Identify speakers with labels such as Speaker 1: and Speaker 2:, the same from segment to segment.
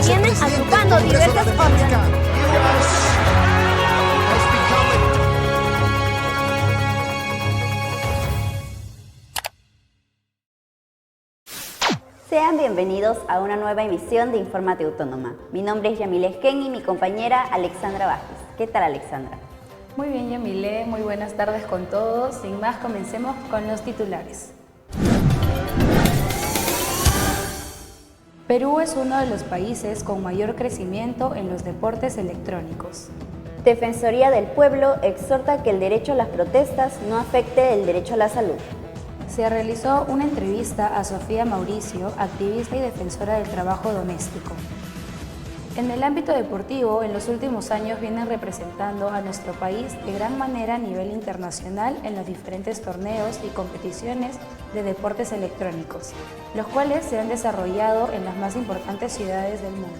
Speaker 1: vienen agrupando diversas organizaciones.
Speaker 2: Sean bienvenidos a una nueva emisión de Infórmate Autónoma. Mi nombre es Yamile Esquén y mi compañera Alexandra Vázquez. ¿Qué tal, Alexandra?
Speaker 3: Muy bien, Yamile. Muy buenas tardes con todos. Sin más, comencemos con los titulares. Perú es uno de los países con mayor crecimiento en los deportes electrónicos.
Speaker 2: Defensoría del Pueblo exhorta que el derecho a las protestas no afecte el derecho a la salud.
Speaker 3: Se realizó una entrevista a Sofía Mauricio, activista y defensora del trabajo doméstico. En el ámbito deportivo, en los últimos años vienen representando a nuestro país de gran manera a nivel internacional en los diferentes torneos y competiciones de deportes electrónicos, los cuales se han desarrollado en las más importantes ciudades del mundo.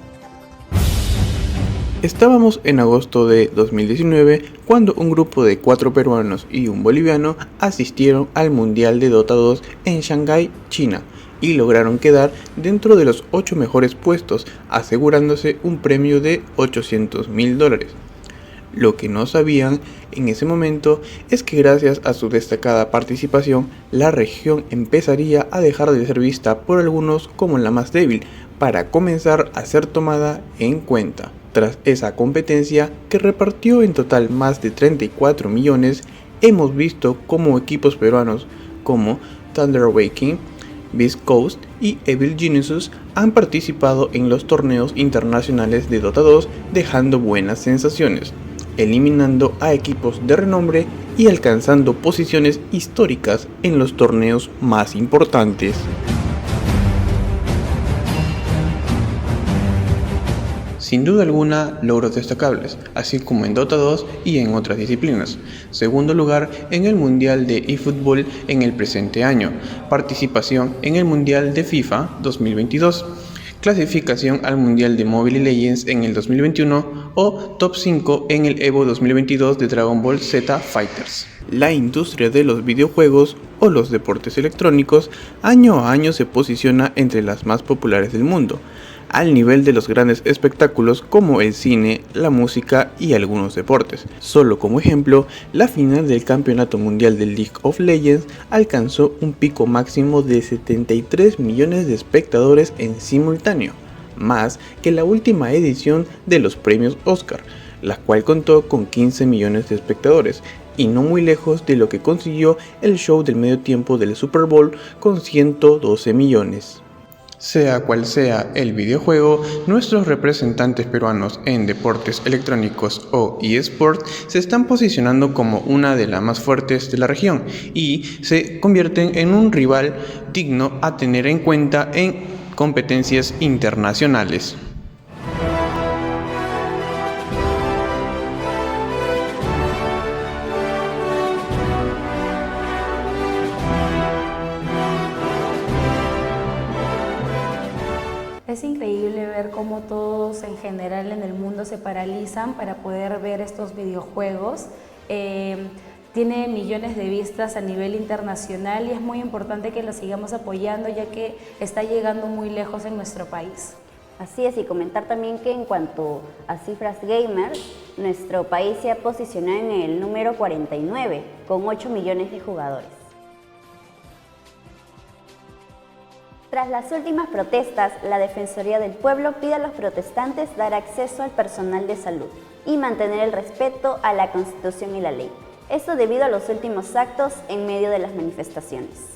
Speaker 4: Estábamos en agosto de 2019 cuando un grupo de 4 peruanos y un boliviano asistieron al Mundial de Dota 2 en Shanghái, China, y lograron quedar dentro de los 8 mejores puestos, asegurándose un premio de $800,000. Lo que no sabían en ese momento es que gracias a su destacada participación, la región empezaría a dejar de ser vista por algunos como la más débil, para comenzar a ser tomada en cuenta. Tras esa competencia, que repartió en total más de 34 millones, hemos visto cómo equipos peruanos como Thunder Awakening, Beast Coast y Evil Geniuses han participado en los torneos internacionales de Dota 2, dejando buenas sensaciones, eliminando a equipos de renombre y alcanzando posiciones históricas en los torneos más importantes. Sin duda alguna, logros destacables, así como en Dota 2 y en otras disciplinas. Segundo lugar en el Mundial de eFootball en el presente año. Participación en el Mundial de FIFA 2022. Clasificación al Mundial de Mobile Legends en el 2021 o Top 5 en el Evo 2022 de Dragon Ball Z Fighters. La industria de los videojuegos o los deportes electrónicos año a año se posiciona entre las más populares del mundo, al nivel de los grandes espectáculos como el cine, la música y algunos deportes. Solo como ejemplo, la final del Campeonato Mundial de League of Legends alcanzó un pico máximo de 73 millones de espectadores en simultáneo, más que la última edición de los premios Oscar, la cual contó con 15 millones de espectadores, y no muy lejos de lo que consiguió el show del medio tiempo del Super Bowl con 112 millones. Sea cual sea el videojuego, nuestros representantes peruanos en deportes electrónicos o eSport se están posicionando como una de las más fuertes de la región y se convierten en un rival digno a tener en cuenta en competencias internacionales.
Speaker 3: Es increíble ver cómo todos en general en el mundo se paralizan para poder ver estos videojuegos. Tiene millones de vistas a nivel internacional y es muy importante que lo sigamos apoyando ya que está llegando muy lejos en nuestro país.
Speaker 2: Así es, y comentar también que en cuanto a cifras gamers, nuestro país se ha posicionado en el número 49, con 8 millones de jugadores. Tras las últimas protestas, la Defensoría del Pueblo pide a los protestantes dar acceso al personal de salud y mantener el respeto a la Constitución y la ley. Esto debido a los últimos actos en medio de las manifestaciones.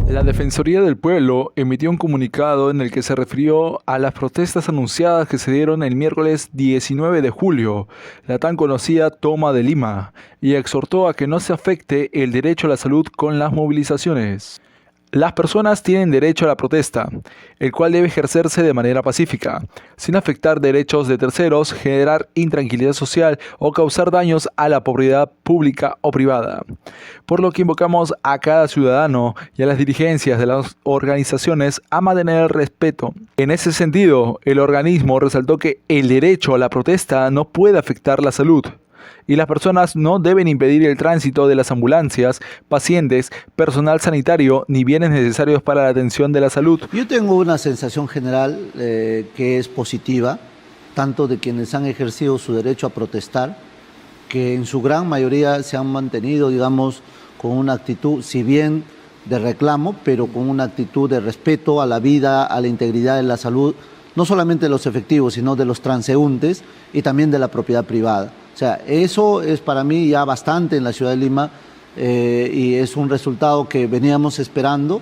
Speaker 5: La Defensoría del Pueblo emitió un comunicado en el que se refirió a las protestas anunciadas que se dieron el miércoles 19 de julio, la tan conocida Toma de Lima, y exhortó a que no se afecte el derecho a la salud con las movilizaciones. Las personas tienen derecho a la protesta, el cual debe ejercerse de manera pacífica, sin afectar derechos de terceros, generar intranquilidad social o causar daños a la propiedad pública o privada. Por lo que invocamos a cada ciudadano y a las dirigencias de las organizaciones a mantener el respeto. En ese sentido, el organismo resaltó que el derecho a la protesta no puede afectar la salud. Y las personas no deben impedir el tránsito de las ambulancias, pacientes, personal sanitario ni bienes necesarios para la atención de la salud.
Speaker 6: Yo tengo una sensación general que es positiva, tanto de quienes han ejercido su derecho a protestar, que en su gran mayoría se han mantenido, digamos, con una actitud, si bien de reclamo, pero con una actitud de respeto a la vida, a la integridad de la salud, no solamente de los efectivos, sino de los transeúntes y también de la propiedad privada. O sea, eso es para mí ya bastante en la ciudad de Lima y es un resultado que veníamos esperando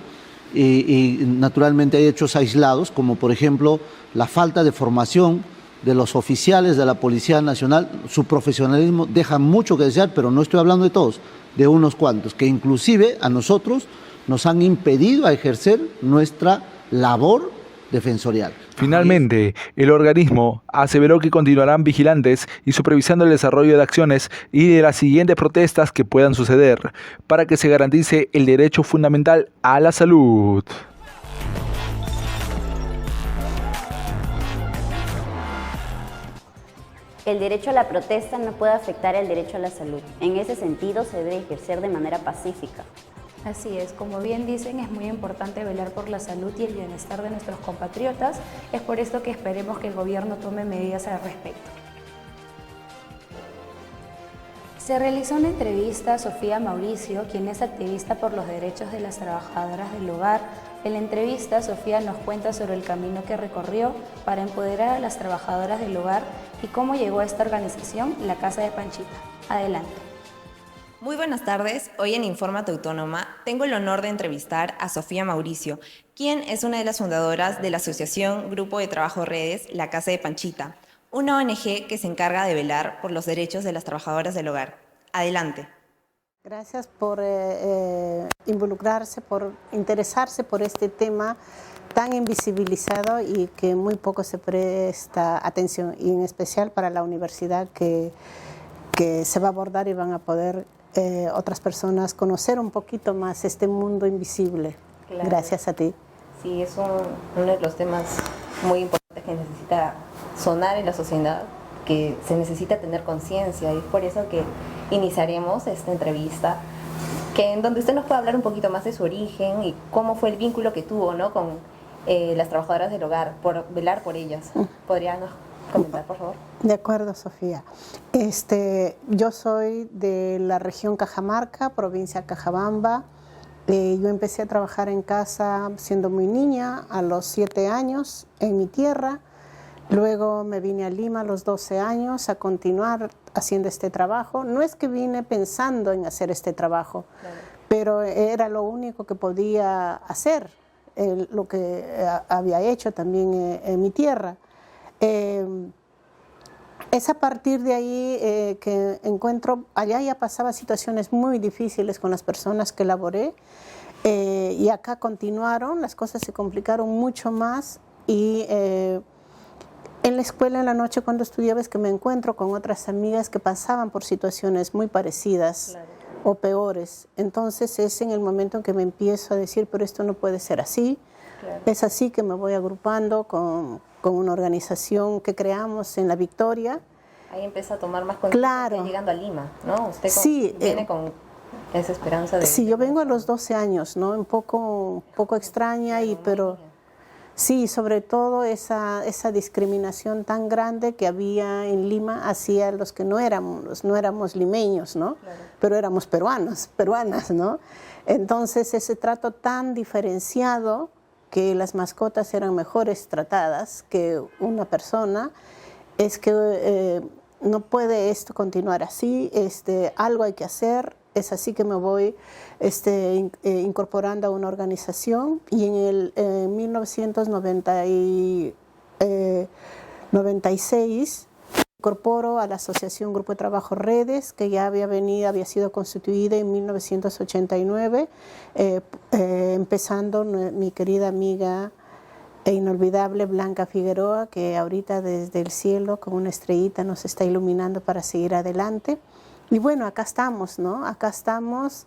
Speaker 6: y naturalmente hay hechos aislados, como por ejemplo la falta de formación de los oficiales de la Policía Nacional. Su profesionalismo deja mucho que desear, pero no estoy hablando de todos, de unos cuantos, que inclusive a nosotros nos han impedido a ejercer nuestra labor defensorial.
Speaker 5: Finalmente, el organismo aseveró que continuarán vigilantes y supervisando el desarrollo de acciones y de las siguientes protestas que puedan suceder, para que se garantice el derecho fundamental a la salud.
Speaker 2: El derecho a la protesta no puede afectar el derecho a la salud. En ese sentido, se debe ejercer de manera pacífica.
Speaker 3: Así es, como bien dicen, es muy importante velar por la salud y el bienestar de nuestros compatriotas. Es por esto que esperemos que el gobierno tome medidas al respecto. Se realizó una entrevista a Sofía Mauricio, quien es activista por los derechos de las trabajadoras del hogar. En la entrevista, Sofía nos cuenta sobre el camino que recorrió para empoderar a las trabajadoras del hogar y cómo llegó a esta organización, la Casa de Panchita. Adelante.
Speaker 7: Muy buenas tardes. Hoy en Infórmate Autónoma tengo el honor de entrevistar a Sofía Mauricio, quien es una de las fundadoras de la asociación Grupo de Trabajo Redes, la Casa de Panchita, una ONG que se encarga de velar por los derechos de las trabajadoras del hogar. Adelante.
Speaker 8: Gracias por involucrarse, por interesarse por este tema tan invisibilizado y que muy poco se presta atención, y en especial para la universidad que se va a abordar y van a poder otras personas conocer un poquito más este mundo invisible. Claro. Gracias a ti.
Speaker 7: Sí, es uno de los temas muy importantes que necesita sonar en la sociedad, que se necesita tener conciencia, y es por eso que iniciaremos esta entrevista, en donde usted nos puede hablar un poquito más de su origen y cómo fue el vínculo que tuvo, ¿no?, con las trabajadoras del hogar, por velar por ellas. ¿Podríamos comentar, por favor?
Speaker 8: De acuerdo, Sofía. Yo soy de la región Cajamarca, provincia Cajabamba. Yo empecé a trabajar en casa siendo muy niña, a los 7 años, en mi tierra. Luego me vine a Lima a los 12 años a continuar haciendo este trabajo. No es que vine pensando en hacer este trabajo, claro, pero era lo único que podía hacer, lo que había hecho también en mi tierra. Es a partir de ahí que encuentro, allá ya pasaba situaciones muy difíciles con las personas que laboré, y acá continuaron, las cosas se complicaron mucho más, y en la escuela en la noche cuando estudiaba es que me encuentro con otras amigas que pasaban por situaciones muy parecidas, claro, o peores. Entonces es en el momento en que me empiezo a decir, pero esto no puede ser así. Claro. Es así que me voy agrupando con una organización que creamos en La Victoria.
Speaker 7: Ahí empieza a tomar más conciencia, claro, llegando a Lima, ¿no? Usted
Speaker 8: sí,
Speaker 7: viene con esa esperanza de...
Speaker 8: Sí, yo vengo a los 12 años, ¿no? Un poco extraña, pero sí, sobre todo esa discriminación tan grande que había en Lima hacia los que no éramos limeños, ¿no? Claro. Pero éramos peruanas, ¿no? Entonces ese trato tan diferenciado, que las mascotas eran mejores tratadas que una persona, es que no puede esto continuar así, algo hay que hacer. Es así que me voy incorporando a una organización, y en 1996 incorporo a la Asociación Grupo de Trabajo Redes, que ya había sido constituida en 1989, empezando mi querida amiga e inolvidable Blanca Figueroa, que ahorita desde el cielo con una estrellita nos está iluminando para seguir adelante. Y bueno, acá estamos, ¿no? Acá estamos,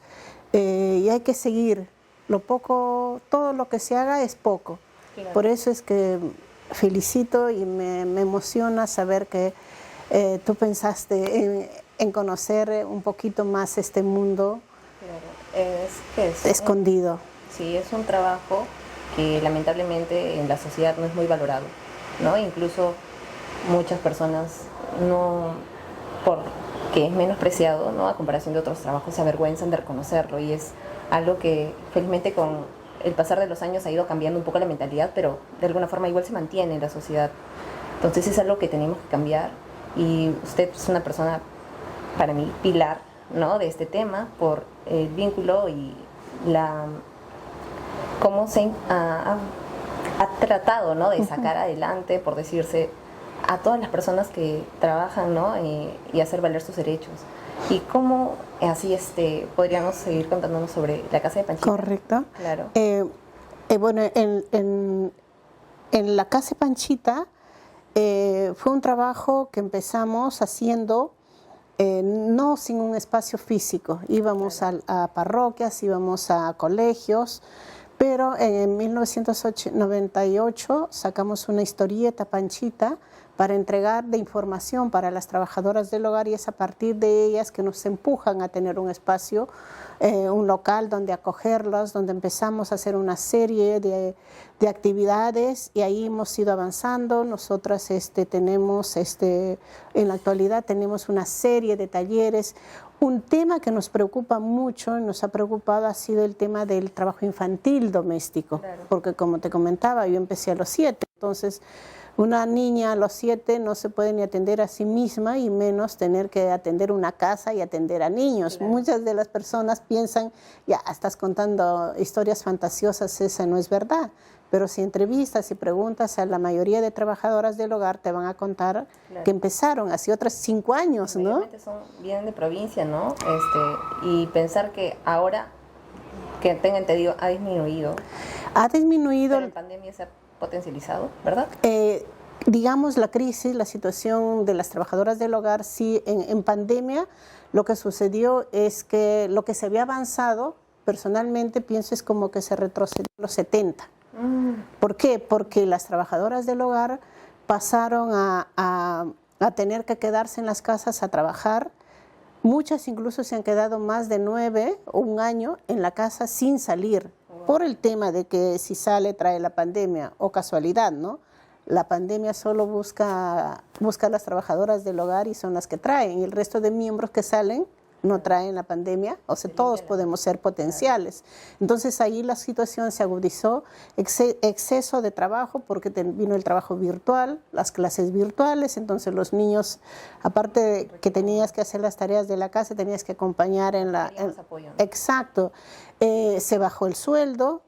Speaker 8: y hay que seguir. Todo lo que se haga es poco. Claro. Por eso es que felicito y me emociona saber que tú pensaste en conocer un poquito más este mundo
Speaker 7: Es
Speaker 8: escondido.
Speaker 7: Sí, es un trabajo que lamentablemente en la sociedad no es muy valorado, ¿no? Incluso muchas personas no, porque es menospreciado, ¿no? A comparación de otros trabajos, se avergüenzan de reconocerlo, y es algo que felizmente con el pasar de los años ha ido cambiando un poco la mentalidad, pero de alguna forma igual se mantiene en la sociedad. Entonces es algo que tenemos que cambiar, y usted es una persona, para mí, pilar, ¿no? De este tema, por el vínculo y cómo se ha tratado, ¿no? De sacar adelante, por decirse, a todas las personas que trabajan, ¿no? Y hacer valer sus derechos. Y cómo así podríamos seguir contándonos sobre la Casa de Panchita.
Speaker 8: Correcto.
Speaker 7: Claro.
Speaker 8: Bueno, en la Casa de Panchita fue un trabajo que empezamos haciendo no sin un espacio físico. Íbamos a parroquias, íbamos a colegios, pero en 1998 sacamos una historieta, Panchita, para entregar de información para las trabajadoras del hogar, y es a partir de ellas que nos empujan a tener un espacio, un local donde acogerlas, donde empezamos a hacer una serie de actividades, y ahí hemos ido avanzando. Nosotras tenemos, en la actualidad tenemos una serie de talleres. Un tema que nos preocupa mucho, nos ha preocupado, ha sido el tema del trabajo infantil doméstico, claro. Porque como te comentaba, yo empecé a los 7, entonces una niña a los 7 no se puede ni atender a sí misma, y menos tener que atender una casa y atender a niños. Claro. Muchas de las personas piensan, ya estás contando historias fantasiosas, esa no es verdad. Pero si entrevistas y preguntas a la mayoría de trabajadoras del hogar, te van a contar, claro, que empezaron hace otros 5 años, ¿no?
Speaker 7: Vienen de provincia, ¿no? Y pensar que ahora, que tenga entendido, ha disminuido.
Speaker 8: Ha disminuido.
Speaker 7: Pero en pandemia se ha potencializado, ¿verdad?
Speaker 8: Digamos, la crisis, la situación de las trabajadoras del hogar, sí, en pandemia lo que sucedió es que lo que se había avanzado, personalmente pienso, es como que se retrocedió a los 70. ¿Por qué? Porque las trabajadoras del hogar pasaron a tener que quedarse en las casas a trabajar. Muchas incluso se han quedado más de 9 o 1 año en la casa sin salir, por el tema de que si sale trae la pandemia, o casualidad, ¿no? La pandemia solo busca a las trabajadoras del hogar y son las que traen, y el resto de miembros que salen no traen la pandemia, o sea, todos podemos ser potenciales. Entonces ahí la situación se agudizó, exceso de trabajo, porque vino el trabajo virtual, las clases virtuales, entonces los niños, aparte de que tenías que hacer las tareas de la casa, tenías que acompañar en la...
Speaker 7: apoyo, ¿no?
Speaker 8: Exacto. Se bajó el sueldo,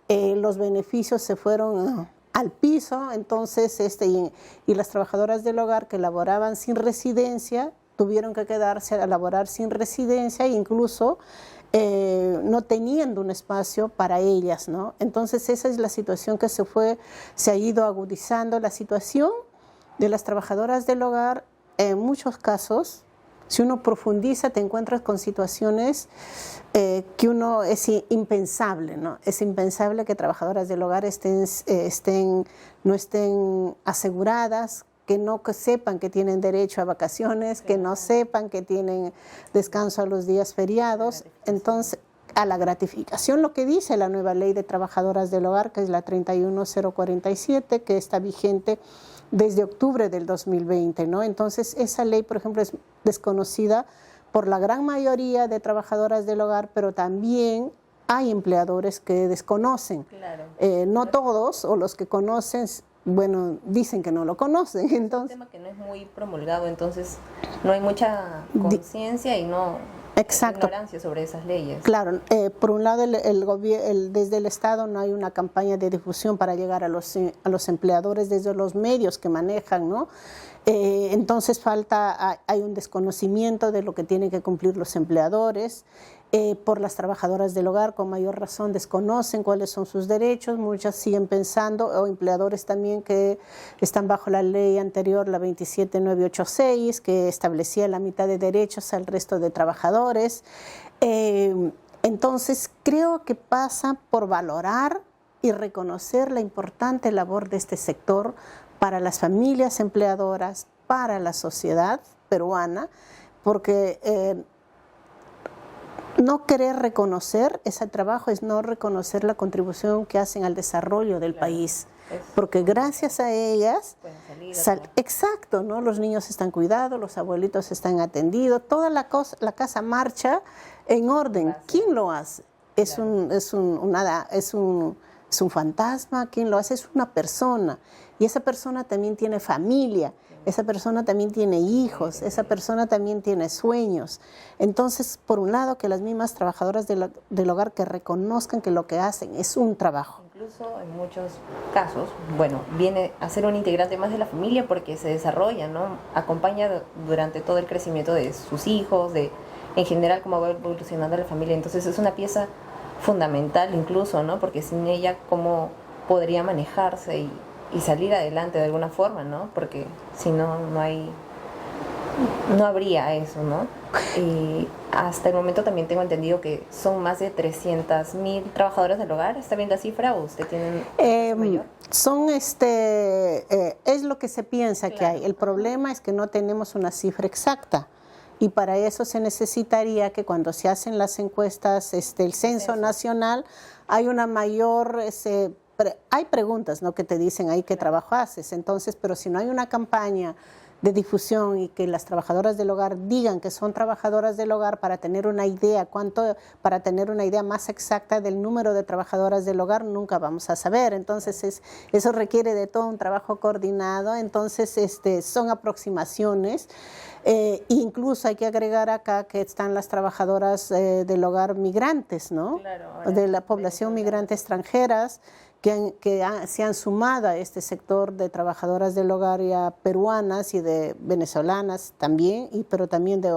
Speaker 8: los beneficios se fueron al piso, entonces y las trabajadoras del hogar que laboraban sin residencia tuvieron que quedarse a laborar sin residencia, e incluso no teniendo un espacio para ellas, ¿no? Entonces esa es la situación que se ha ido agudizando. La situación de las trabajadoras del hogar, en muchos casos, si uno profundiza, te encuentras con situaciones que uno es impensable, ¿no? Es impensable que trabajadoras del hogar no estén aseguradas, que no sepan que tienen derecho a vacaciones, que no sepan que tienen descanso a los días feriados. Entonces, a la gratificación, lo que dice la nueva ley de trabajadoras del hogar, que es la 31047, que está vigente desde octubre del 2020, ¿no? Entonces, esa ley, por ejemplo, es desconocida por la gran mayoría de trabajadoras del hogar, pero también hay empleadores que desconocen. Claro. No todos, o los que conocen, bueno, dicen que no lo conocen. Entonces,
Speaker 7: es un tema que no es muy promulgado, entonces no hay mucha conciencia y no...
Speaker 8: Exacto.
Speaker 7: Ignorancia sobre esas leyes.
Speaker 8: Claro, por un lado desde el Estado no hay una campaña de difusión para llegar a los empleadores desde los medios que manejan, ¿no? Entonces hay un desconocimiento de lo que tienen que cumplir los empleadores. Por las trabajadoras del hogar, con mayor razón, desconocen cuáles son sus derechos. Muchas siguen pensando, o empleadores también que están bajo la ley anterior, la 27986, que establecía la mitad de derechos al resto de trabajadores. Entonces, creo que pasa por valorar y reconocer la importante labor de este sector para las familias empleadoras, para la sociedad peruana, porque no querer reconocer ese trabajo es no reconocer la contribución que hacen al desarrollo del país. Porque gracias a ellas, exacto, ¿no? Los niños están cuidados, los abuelitos están atendidos, toda la casa marcha en orden. ¿Quién lo hace? Es un fantasma. ¿Quién lo hace? Es una persona. Y esa persona también tiene familia, esa persona también tiene hijos, esa persona también tiene sueños. Entonces, por un lado, que las mismas trabajadoras del hogar que reconozcan que lo que hacen es un trabajo.
Speaker 7: Incluso en muchos casos, bueno, viene a ser un integrante más de la familia porque se desarrolla, ¿no? Acompaña durante todo el crecimiento de sus hijos, en general cómo va evolucionando la familia. Entonces es una pieza fundamental incluso, ¿no? Porque sin ella, ¿cómo podría manejarse y salir adelante de alguna forma, ¿no? Porque si no, no habría eso, ¿no? Y hasta el momento también tengo entendido que son más de 300.000 trabajadoras del hogar. ¿Está bien la cifra o usted tiene mayor?
Speaker 8: Es lo que se piensa que hay. El problema es que no tenemos una cifra exacta. Y para eso se necesitaría que cuando se hacen las encuestas, el censo nacional, hay una mayor... hay preguntas, ¿no?, que te dicen ahí qué trabajo haces. Entonces, pero si no hay una campaña de difusión y que las trabajadoras del hogar digan que son trabajadoras del hogar para tener una idea más exacta del número de trabajadoras del hogar, nunca vamos a saber. Entonces eso requiere de todo un trabajo coordinado. Entonces son aproximaciones. Incluso hay que agregar acá que están las trabajadoras del hogar migrantes, ¿no? Claro, de la población migrante extranjeras que se han sumado a este sector de trabajadoras del hogar ya peruanas y de venezolanas también, pero también de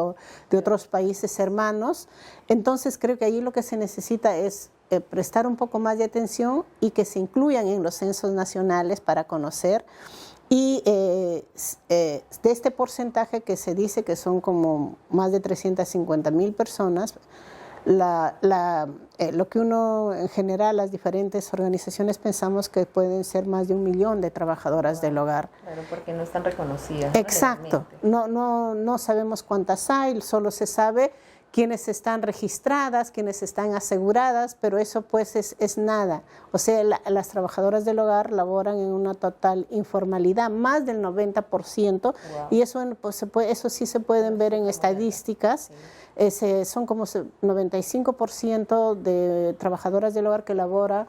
Speaker 8: otros países hermanos. Entonces creo que allí lo que se necesita es prestar un poco más de atención y que se incluyan en los censos nacionales para conocer. Y de este porcentaje que se dice que son como más de 350.000 personas, lo que uno en general, las diferentes organizaciones pensamos que pueden ser más de 1 millón de trabajadoras del hogar.
Speaker 7: Claro, porque no están reconocidas.
Speaker 8: Exacto, no sabemos cuántas hay, solo se sabe quiénes están registradas, quiénes están aseguradas, pero eso pues es nada. O sea, las trabajadoras del hogar laboran en una total informalidad, más del 90%, wow. Y eso, pues, eso sí se pueden ver en estadísticas. Son como 95% de trabajadoras del hogar que labora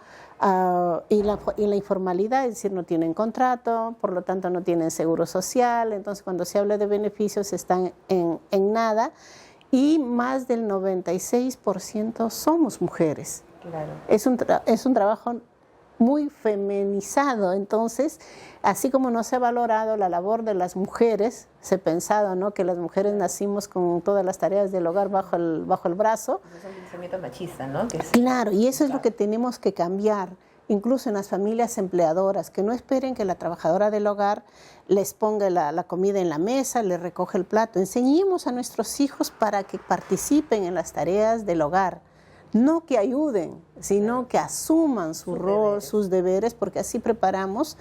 Speaker 8: y la informalidad, es decir, no tienen contrato, por lo tanto no tienen seguro social. Entonces, cuando se habla de beneficios están en nada. Y más del 96% somos mujeres. Claro. Es un trabajo muy feminizado. Entonces, así como no se ha valorado la labor de las mujeres, se ha pensado, ¿no?, que las mujeres nacimos con todas las tareas del hogar bajo el brazo.
Speaker 7: Es un pensamiento machista, ¿no?
Speaker 8: Claro, y eso es lo que tenemos que cambiar. Incluso en las familias empleadoras, que no esperen que la trabajadora del hogar les ponga la comida en la mesa, les recoge el plato. Enseñemos a nuestros hijos para que participen en las tareas del hogar. No que ayuden, sino que asuman su rol, sus deberes, porque así preparamos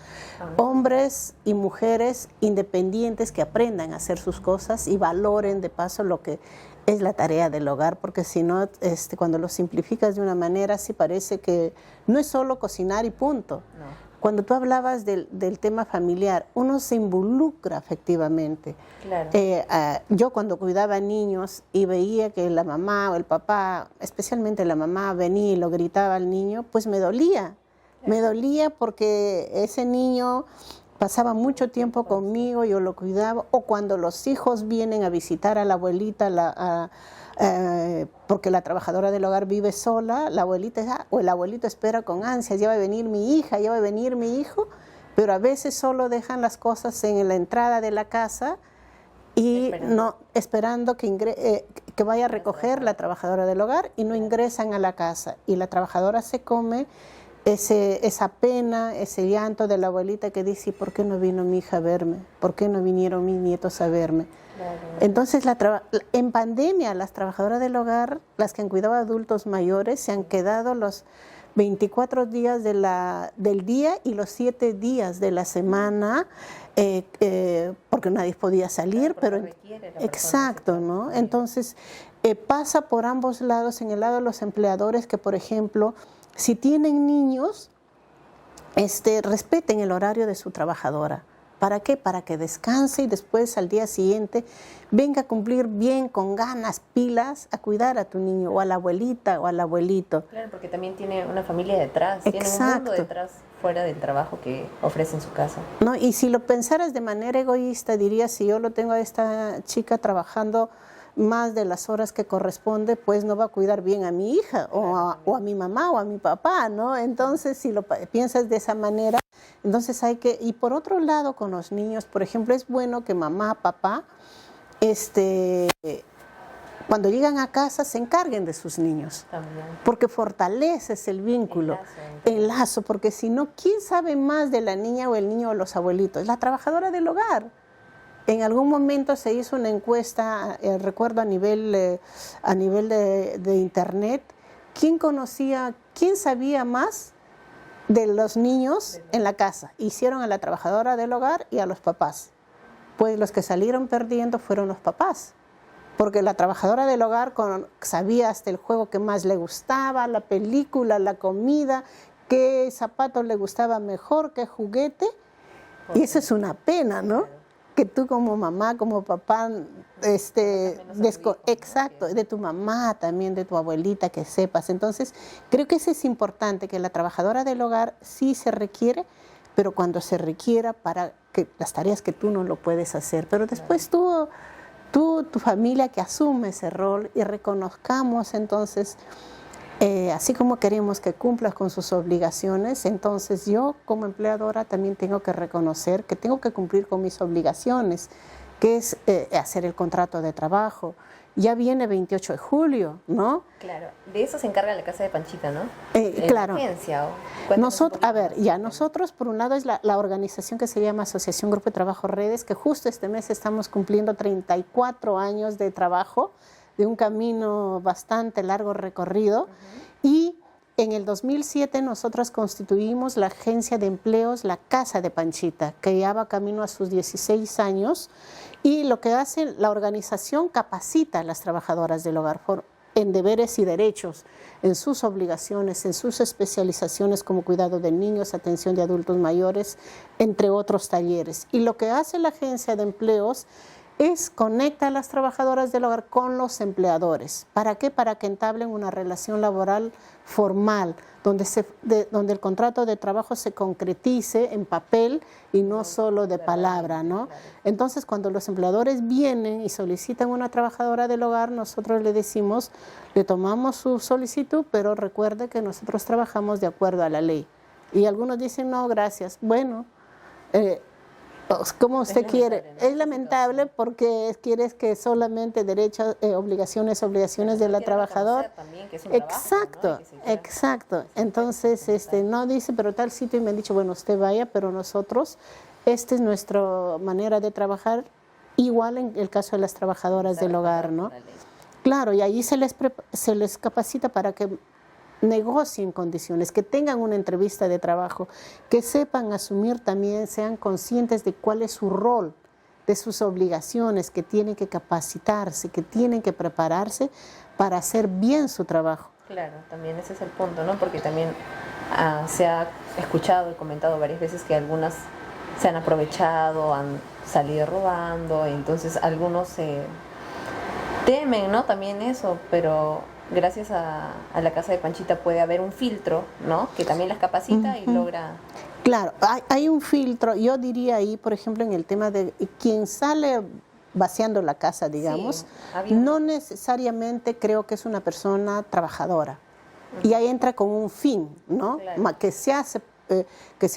Speaker 8: hombres y mujeres independientes que aprendan a hacer sus cosas y valoren de paso lo que es la tarea del hogar, porque si no, cuando lo simplificas de una manera, sí parece que no es solo cocinar y punto. No. Cuando tú hablabas del tema familiar, uno se involucra efectivamente. Claro. Yo cuando cuidaba niños y veía que la mamá o el papá, especialmente la mamá, venía y lo gritaba al niño, pues me dolía. Claro. Me dolía porque ese niño pasaba mucho tiempo conmigo, yo lo cuidaba, o cuando los hijos vienen a visitar a la abuelita, porque la trabajadora del hogar vive sola, la abuelita o el abuelito espera con ansias, ya va a venir mi hija, ya va a venir mi hijo, pero a veces solo dejan las cosas en la entrada de la casa y esperando que vaya a recoger la trabajadora del hogar y no ingresan a la casa, y la trabajadora se come esa pena, ese llanto de la abuelita que dice: ¿por qué no vino mi hija a verme? ¿Por qué no vinieron mis nietos a verme? Claro. Entonces, en pandemia, las trabajadoras del hogar, las que han cuidado a adultos mayores, se han quedado 24 días del día y los 7 días de la semana, porque nadie podía salir,
Speaker 7: Claro,
Speaker 8: pero
Speaker 7: exacto,
Speaker 8: ¿no? Entonces pasa por ambos lados, en el lado de los empleadores que, por ejemplo, si tienen niños, respeten el horario de su trabajadora. ¿Para qué? Para que descanse y después al día siguiente venga a cumplir bien, con ganas, pilas, a cuidar a tu niño, o a la abuelita o al abuelito.
Speaker 7: Claro, porque también tiene una familia detrás, tiene un mundo detrás fuera del trabajo que ofrece en su casa.
Speaker 8: ¿No? Y si lo pensaras de manera egoísta, dirías, si yo lo tengo a esta chica trabajando más de las horas que corresponde, pues no va a cuidar bien a mi hija, claro, o a mi mamá o a mi papá, ¿no? Entonces, si lo piensas de esa manera, entonces hay que, y por otro lado con los niños, por ejemplo, es bueno que mamá, papá, cuando llegan a casa se encarguen de sus niños, también, porque fortaleces el vínculo, el lazo, porque si no, ¿quién sabe más de la niña o el niño o los abuelitos? La trabajadora del hogar. En algún momento se hizo una encuesta, recuerdo a nivel de internet, ¿quién sabía más de los niños en la casa? Hicieron a la trabajadora del hogar y a los papás. Pues los que salieron perdiendo fueron los papás, porque la trabajadora del hogar sabía hasta el juego que más le gustaba, la película, la comida, qué zapato le gustaba mejor, qué juguete, y eso es una pena, ¿no? Que tú como mamá, como papá, exacto, de tu mamá también, de tu abuelita, que sepas. Entonces, creo que eso es importante, que la trabajadora del hogar sí se requiere, pero cuando se requiera para que las tareas que tú no lo puedes hacer. Pero después tu familia que asume ese rol y reconozcamos entonces, así como queremos que cumplas con sus obligaciones, entonces yo como empleadora también tengo que reconocer que tengo que cumplir con mis obligaciones, que es hacer el contrato de trabajo. Ya viene 28 de julio, ¿no?
Speaker 7: Claro, de eso se encarga la casa de Panchita, ¿no?
Speaker 8: Claro.
Speaker 7: Nosotros,
Speaker 8: por un lado, es la organización que se llama Asociación Grupo de Trabajo Redes, que justo este mes estamos cumpliendo 34 años de trabajo, de un camino bastante largo recorrido, y en el 2007 nosotros constituimos la agencia de empleos La Casa de Panchita, que ya va camino a sus 16 años, y lo que hace la organización capacita a las trabajadoras del hogar en deberes y derechos, en sus obligaciones, en sus especializaciones como cuidado de niños, atención de adultos mayores, entre otros talleres. Y lo que hace la agencia de empleos es conecta a las trabajadoras del hogar con los empleadores. ¿Para qué? Para que entablen una relación laboral formal, donde el contrato de trabajo se concretice en papel y no solo de palabra, ¿no? Entonces, cuando los empleadores vienen y solicitan una trabajadora del hogar, nosotros le decimos, le tomamos su solicitud, pero recuerde que nosotros trabajamos de acuerdo a la ley. Y algunos dicen, no, gracias. Bueno, como usted quiere. Es lamentable porque quieres que solamente derechos, obligaciones de la trabajadora. Exacto, exacto. Entonces, no dice, pero tal sitio, y me han dicho, bueno, usted vaya, pero nosotros, esta es nuestra manera de trabajar, igual en el caso de las trabajadoras del hogar, ¿no? Claro, y allí se les capacita para que negocien condiciones, que tengan una entrevista de trabajo, que sepan asumir también, sean conscientes de cuál es su rol, de sus obligaciones, que tienen que capacitarse, que tienen que prepararse para hacer bien su trabajo.
Speaker 7: Claro, también ese es el punto, ¿no? Porque también se ha escuchado y comentado varias veces que algunas se han aprovechado, han salido robando, entonces algunos temen, ¿no? También eso, pero gracias a la casa de Panchita puede haber un filtro, ¿no? Que también las capacita y logra...
Speaker 8: Claro, hay un filtro. Yo diría ahí, por ejemplo, en el tema de quien sale vaciando la casa, digamos, no necesariamente creo que es una persona trabajadora. Y ahí entra con un fin, ¿no? Claro. Que se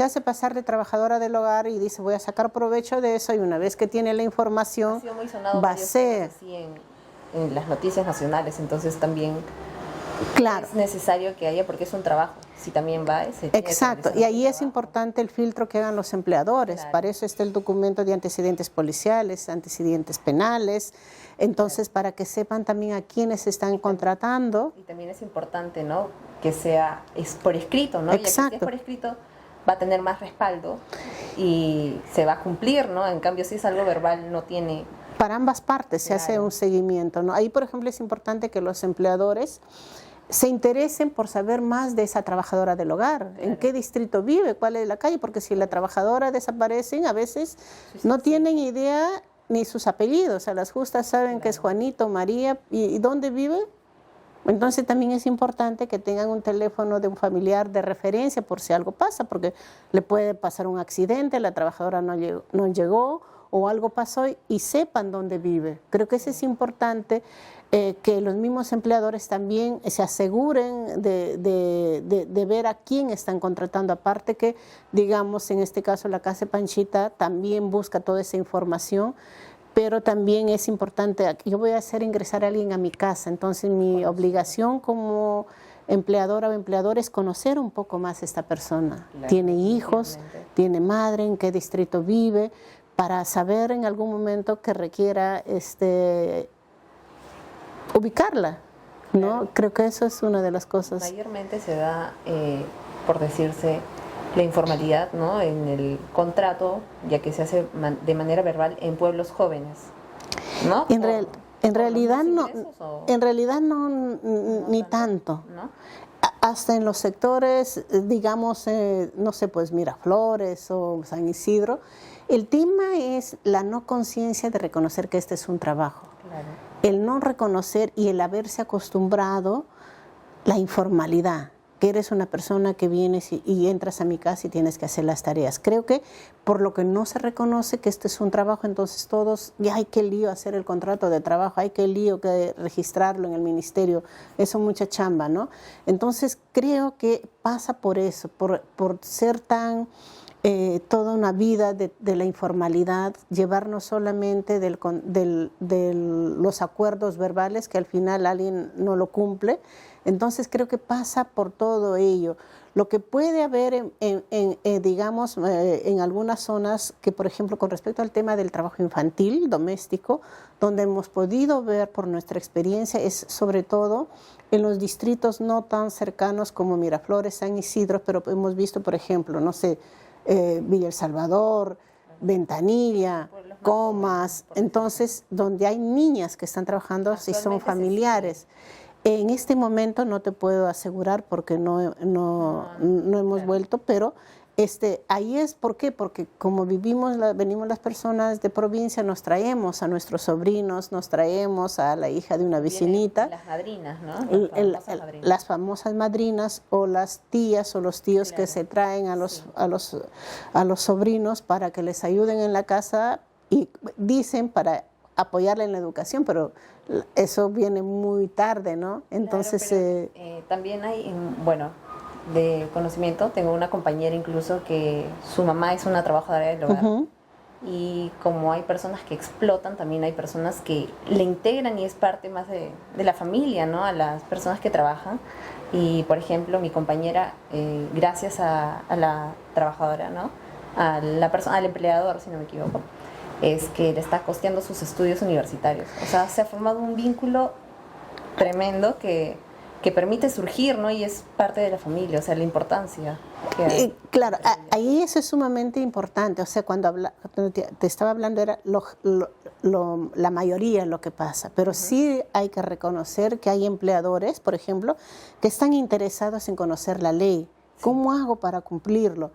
Speaker 8: hace pasar de trabajadora del hogar y dice, voy a sacar provecho de eso, y una vez que tiene la información, va a ser...
Speaker 7: En las noticias nacionales, entonces también
Speaker 8: Claro.
Speaker 7: es necesario que haya, porque es un trabajo. Si también va, se tiene que
Speaker 8: Exacto,
Speaker 7: realizar
Speaker 8: y
Speaker 7: un
Speaker 8: ahí es
Speaker 7: trabajo.
Speaker 8: importante el filtro que hagan los empleadores.
Speaker 7: Claro.
Speaker 8: Para eso está el documento de antecedentes policiales, antecedentes penales. Entonces, para que sepan también a quiénes están contratando.
Speaker 7: Y también es importante, ¿no? Que sea por escrito, ¿no? Ya que si es
Speaker 8: Exacto.
Speaker 7: por escrito va a tener más respaldo y se va a cumplir, ¿no? En cambio, si es algo verbal, no tiene...
Speaker 8: Para ambas partes se hace
Speaker 7: Claro.
Speaker 8: un seguimiento, ¿no? Ahí, por ejemplo, es importante que los empleadores se interesen por saber más de esa trabajadora del hogar, en qué distrito vive, cuál es la calle, porque si la trabajadora desaparece, a veces no tienen idea ni sus apellidos, a las justas saben que es Juanito, María, ¿y dónde vive? Entonces también es importante que tengan un teléfono de un familiar de referencia por si algo pasa, porque le puede pasar un accidente, la trabajadora no llegó o algo pasó y sepan dónde vive. Creo que eso es importante, que los mismos empleadores también se aseguren de ver a quién están contratando. Aparte que, digamos, en este caso la Casa de Panchita también busca toda esa información, pero también es importante, yo voy a hacer ingresar a alguien a mi casa, entonces mi obligación como empleadora o empleador es conocer un poco más a esta persona.
Speaker 7: Claro,
Speaker 8: ¿Tiene hijos?
Speaker 7: definitivamente.
Speaker 8: ¿Tiene madre? ¿En qué distrito vive? Para saber en algún momento que requiera ubicarla, ¿no?
Speaker 7: Claro.
Speaker 8: Creo que eso es una de las cosas.
Speaker 7: Mayormente se da, por decirse, la informalidad, ¿no? En el contrato, ya que se hace de manera verbal en pueblos jóvenes, ¿no?
Speaker 8: En
Speaker 7: Por los
Speaker 8: realidad
Speaker 7: mismos
Speaker 8: no,
Speaker 7: ingresos, ¿o?
Speaker 8: en realidad no, ni tanto.
Speaker 7: ¿No?
Speaker 8: Hasta en los sectores, digamos, no sé, pues Miraflores o San Isidro, el tema es la no conciencia de reconocer que este es un trabajo.
Speaker 7: Claro.
Speaker 8: El no reconocer y el haberse acostumbrado la informalidad, que eres una persona que vienes y entras a mi casa y tienes que hacer las tareas. Creo que por lo que no se reconoce que este es un trabajo, entonces todos, ya hay que lío hacer el contrato de trabajo, hay que lío que registrarlo en el ministerio, eso mucha chamba, ¿no? Entonces creo que pasa por eso, por ser tan... toda una vida de la informalidad, llevarnos solamente de los acuerdos verbales que al final alguien no lo cumple. Entonces creo que pasa por todo ello. Lo que puede haber, digamos, en algunas zonas, que por ejemplo con respecto al tema del trabajo infantil, doméstico, donde hemos podido ver por nuestra experiencia, es sobre todo en los distritos no tan cercanos como Miraflores, San Isidro, pero hemos visto, por ejemplo, no sé, Villa El Salvador, Ventanilla, Comas, entonces donde hay niñas que están trabajando si son
Speaker 7: Actualmente
Speaker 8: familiares. En este momento no te puedo asegurar porque no hemos vuelto, pero ahí es, ¿por qué? Porque como venimos las personas de provincia, nos traemos a nuestros sobrinos, nos traemos a la hija de una vecinita.
Speaker 7: Las madrinas, ¿no?
Speaker 8: Las famosas madrinas o las tías o los tíos que
Speaker 7: Claro.
Speaker 8: se traen a los sobrinos para que les ayuden en la casa y dicen para apoyarle en la educación, pero eso viene muy tarde, ¿no? Entonces...
Speaker 7: Claro, pero, también hay, bueno, de conocimiento, tengo una compañera incluso que su mamá es una trabajadora del hogar.
Speaker 8: ujú.
Speaker 7: Y como hay personas que explotan, también hay personas que le integran y es parte más de la familia, ¿no? A las personas que trabajan. Y, por ejemplo, mi compañera, gracias a la trabajadora, ¿no? Al empleador, si no me equivoco, es que le está costeando sus estudios universitarios. O sea, se ha formado un vínculo tremendo que permite surgir, ¿no? Y es parte de la familia, o sea, la importancia que hay.
Speaker 8: Claro, ahí eso es sumamente importante. O sea, cuando te estaba hablando era la mayoría lo que pasa, pero sí hay que reconocer que hay empleadores, por ejemplo, que están interesados en conocer la ley. ¿Cómo hago para cumplirlo?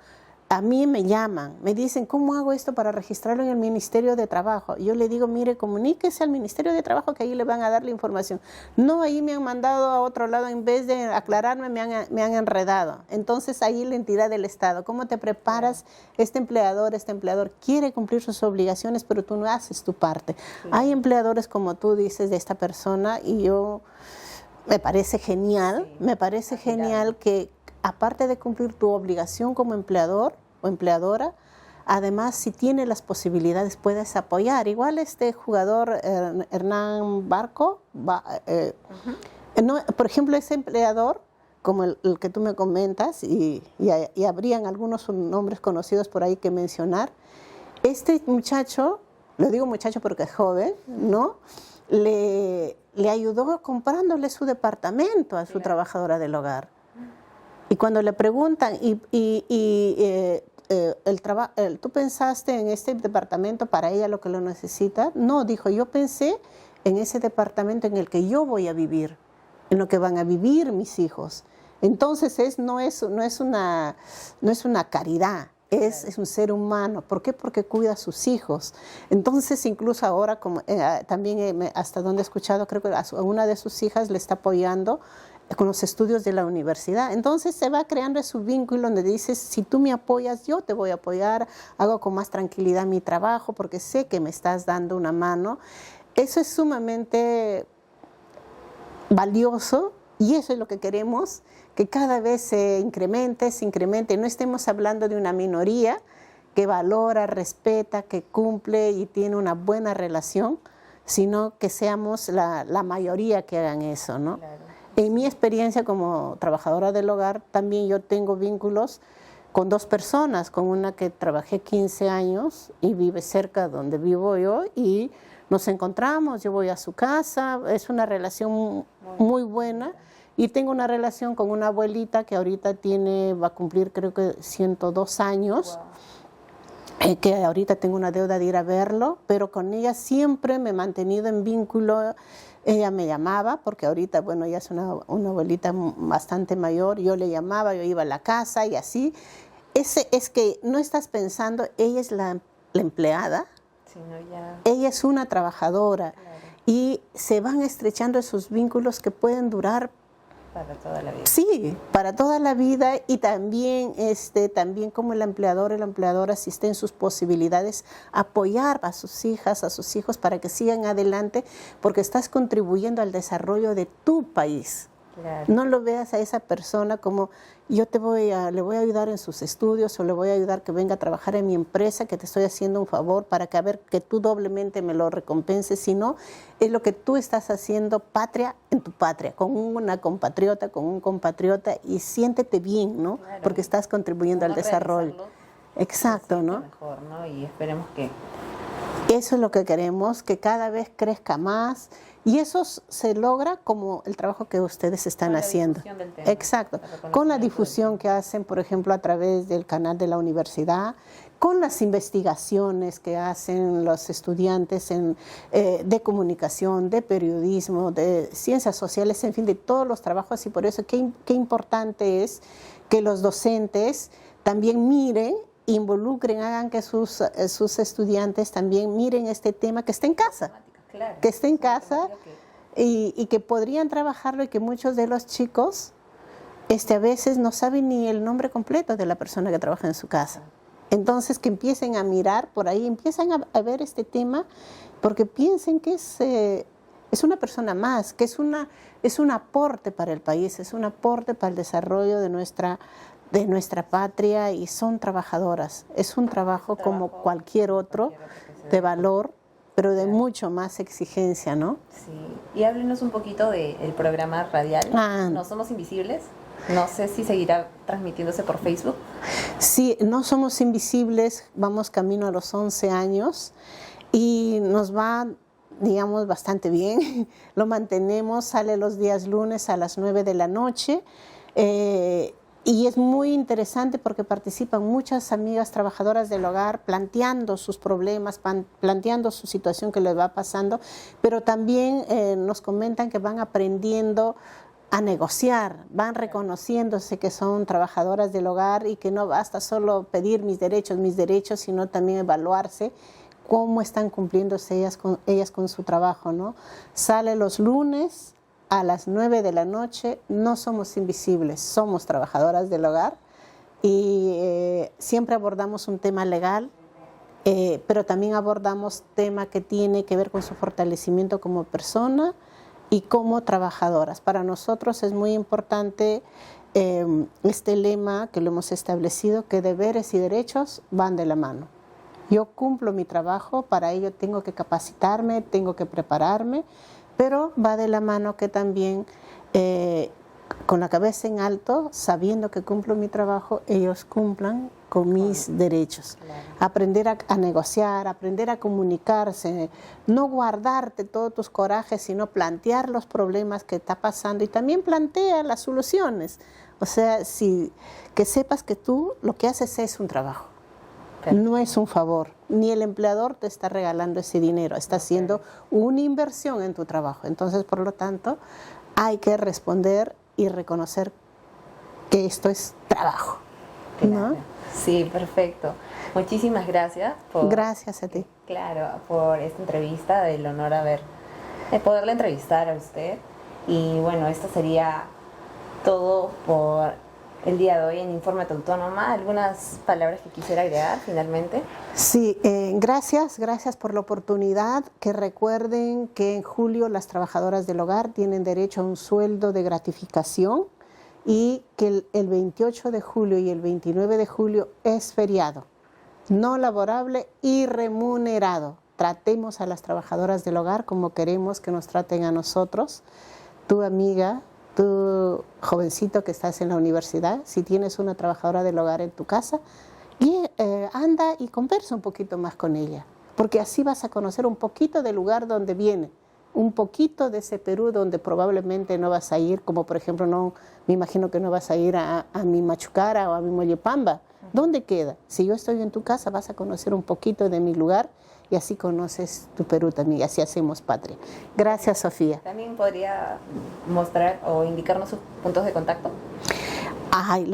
Speaker 8: A mí me llaman, me dicen, ¿cómo hago esto para registrarlo en el Ministerio de Trabajo? Yo le digo, mire, comuníquese al Ministerio de Trabajo que ahí le van a dar la información. No, ahí me han mandado a otro lado, en vez de aclararme, me han enredado. Entonces ahí la entidad del Estado, ¿cómo te preparas? Este empleador quiere cumplir sus obligaciones, pero tú no haces tu parte. Sí. Hay empleadores, como tú dices, de esta persona y me parece genial, sí, me parece genial que aparte de cumplir tu obligación como empleador o empleadora, además si tiene las posibilidades puedes apoyar. Igual este jugador Hernán Barco, No, por ejemplo, ese empleador, como el que tú me comentas, y habrían algunos nombres conocidos por ahí que mencionar, este muchacho, lo digo muchacho porque es joven, ¿no? Le ayudó comprándole su departamento a su trabajadora del hogar. Y cuando le preguntan, ¿tú pensaste en este departamento para ella lo que lo necesita? No, dijo, yo pensé en ese departamento en el que yo voy a vivir, en lo que van a vivir mis hijos. Entonces no es una caridad, es un ser humano. ¿Por qué? Porque cuida a sus hijos. Entonces, incluso ahora, como, también hasta donde he escuchado, creo que a una de sus hijas le está apoyando con los estudios de la universidad. Entonces se va creando ese vínculo donde dices, si tú me apoyas, yo te voy a apoyar, hago con más tranquilidad mi trabajo porque sé que me estás dando una mano. Eso es sumamente valioso y eso es lo que queremos, que cada vez se incremente, no estemos hablando de una minoría que valora, respeta, que cumple y tiene una buena relación, sino que seamos la mayoría que hagan eso, ¿no? Claro. En mi experiencia como trabajadora del hogar, también yo tengo vínculos con dos personas, con una que trabajé 15 años y vive cerca donde vivo yo y nos encontramos, yo voy a su casa, es una relación muy buena. Y tengo una relación con una abuelita que ahorita va a cumplir creo que 102 años, que ahorita tengo una deuda de ir a verlo, pero con ella siempre me he mantenido en vínculo. Ella me llamaba, porque ahorita, bueno, ella es una abuelita bastante mayor, yo le llamaba, yo iba a la casa y así. Es que no estás pensando, ella es la empleada, sino ella es una trabajadora, claro. Y se van estrechando esos vínculos que pueden durar para toda la vida. Sí, para toda la vida y también como el empleador y la empleadora, si está en sus posibilidades, apoyar a sus hijas, a sus hijos para que sigan adelante porque estás contribuyendo al desarrollo de tu país. Claro. No lo veas a esa persona como yo le voy a ayudar en sus estudios o le voy a ayudar que venga a trabajar en mi empresa, que te estoy haciendo un favor para que tú doblemente me lo recompenses, sino es lo que tú estás haciendo patria en tu patria, con una compatriota, con un compatriota y siéntete bien, ¿no? Claro. Porque estás contribuyendo al desarrollo. Exacto, ¿no?
Speaker 7: Mejor, ¿no? Y esperemos que...
Speaker 8: Eso es lo que queremos, que cada vez crezca más. Y eso se logra como el trabajo que ustedes están haciendo. Del tema. Exacto, con la difusión que hacen, por ejemplo, a través del canal de la universidad, con las investigaciones que hacen los estudiantes de comunicación, de periodismo, de ciencias sociales, en fin, de todos los trabajos. Y por eso qué importante es que los docentes también miren, involucren, hagan que sus estudiantes también miren este tema que está en casa. Claro, que esté en casa y que podrían trabajarlo y que muchos de los chicos a veces no saben ni el nombre completo de la persona que trabaja en su casa. Entonces que empiecen a mirar por ahí, empiezan a ver este tema porque piensen que es una persona más, que es un aporte para el país, es un aporte para el desarrollo de nuestra patria y son trabajadoras. Es un trabajo como cualquier otro de valor, pero de mucho más exigencia, ¿no?
Speaker 7: Sí. Y háblenos un poquito del programa radial. No Somos Invisibles. No sé si seguirá transmitiéndose por Facebook.
Speaker 8: Sí, No Somos Invisibles, vamos camino a los 11 años y nos va, digamos, bastante bien. Lo mantenemos, sale los días lunes a las 9 de la noche. Y es muy interesante porque participan muchas amigas trabajadoras del hogar planteando sus problemas, planteando su situación que les va pasando, pero también nos comentan que van aprendiendo a negociar, van reconociéndose que son trabajadoras del hogar y que no basta solo pedir mis derechos, sino también evaluarse cómo están cumpliéndose ellas con su trabajo, ¿no? Sale los lunes a las 9 de la noche, No Somos Invisibles, somos trabajadoras del hogar y siempre abordamos un tema legal, pero también abordamos tema que tiene que ver con su fortalecimiento como persona y como trabajadoras. Para nosotros es muy importante este lema que lo hemos establecido, que deberes y derechos van de la mano. Yo cumplo mi trabajo, para ello tengo que capacitarme, tengo que prepararme, pero va de la mano que también con la cabeza en alto, sabiendo que cumplo mi trabajo, ellos cumplan con mis derechos.
Speaker 7: Claro.
Speaker 8: Aprender a negociar, aprender a comunicarse, no guardarte todos tus corajes, sino plantear los problemas que está pasando y también plantea las soluciones. O sea, que sepas que tú lo que haces es un trabajo. No es un favor, ni el empleador te está regalando ese dinero, está haciendo una inversión en tu trabajo. Entonces, por lo tanto, hay que responder y reconocer que esto es trabajo.
Speaker 7: Claro.
Speaker 8: ¿No?
Speaker 7: Sí, perfecto. Muchísimas gracias
Speaker 8: Gracias a ti.
Speaker 7: Claro, por esta entrevista, del honor de poderle entrevistar a usted. Y bueno, esto sería todo por el día de hoy en Infórmate Autónoma. ¿Algunas palabras que quisiera agregar finalmente?
Speaker 8: Sí, gracias por la oportunidad. Que recuerden que en julio las trabajadoras del hogar tienen derecho a un sueldo de gratificación y que el 28 de julio y el 29 de julio es feriado, no laborable y remunerado. Tratemos a las trabajadoras del hogar como queremos que nos traten a nosotros. Tu amiga, tu jovencito que estás en la universidad, si tienes una trabajadora del hogar en tu casa, y anda y conversa un poquito más con ella, porque así vas a conocer un poquito del lugar donde viene, un poquito de ese Perú donde probablemente no vas a ir, como por ejemplo, no, me imagino que no vas a ir a mi Machucara o a mi Mollepamba. ¿Dónde queda? Si yo estoy en tu casa, vas a conocer un poquito de mi lugar y así conoces tu Perú también, y así hacemos patria. Gracias, Sofía.
Speaker 7: ¿También podría mostrar o indicarnos sus puntos de contacto?
Speaker 8: Ay,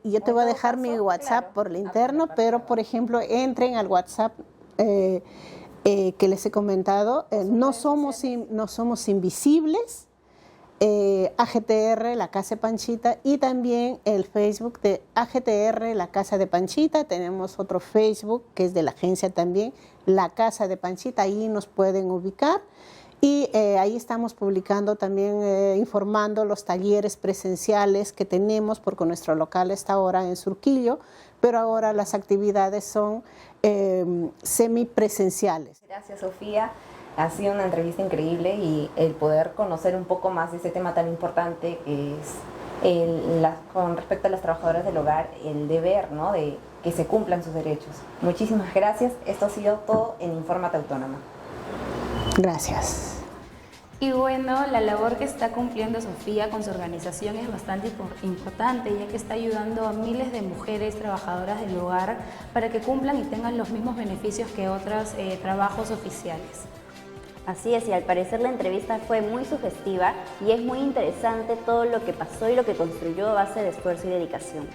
Speaker 8: yo te voy a dejar mi WhatsApp por el interno, pero por ejemplo, entren al WhatsApp que les he comentado. No somos invisibles. AGTR, la Casa de Panchita, y también el Facebook de AGTR, la Casa de Panchita. Tenemos otro Facebook que es de la agencia también, la Casa de Panchita, ahí nos pueden ubicar. Y ahí estamos publicando también, informando los talleres presenciales que tenemos, porque nuestro local está ahora en Surquillo, pero ahora las actividades son semipresenciales.
Speaker 7: Gracias, Sofía. Ha sido una entrevista increíble y el poder conocer un poco más de ese tema tan importante que es con respecto a las trabajadoras del hogar, el deber, ¿no?, de que se cumplan sus derechos. Muchísimas gracias. Esto ha sido todo en Infórmate Autónoma.
Speaker 8: Gracias.
Speaker 3: Y bueno, la labor que está cumpliendo Sofía con su organización es bastante importante, ya que está ayudando a miles de mujeres trabajadoras del hogar para que cumplan y tengan los mismos beneficios que otros trabajos oficiales.
Speaker 2: Así es, y al parecer la entrevista fue muy sugestiva y es muy interesante todo lo que pasó y lo que construyó a base de esfuerzo y dedicación.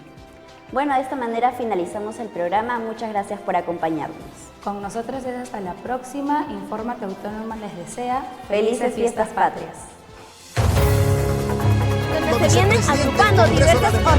Speaker 2: Bueno, de esta manera finalizamos el programa. Muchas gracias por acompañarnos.
Speaker 3: Con nosotros es hasta la próxima. Infórmate Autónoma les desea
Speaker 2: Felices Fiestas Patrias.
Speaker 1: Donde se vienen agrupando diversas otras.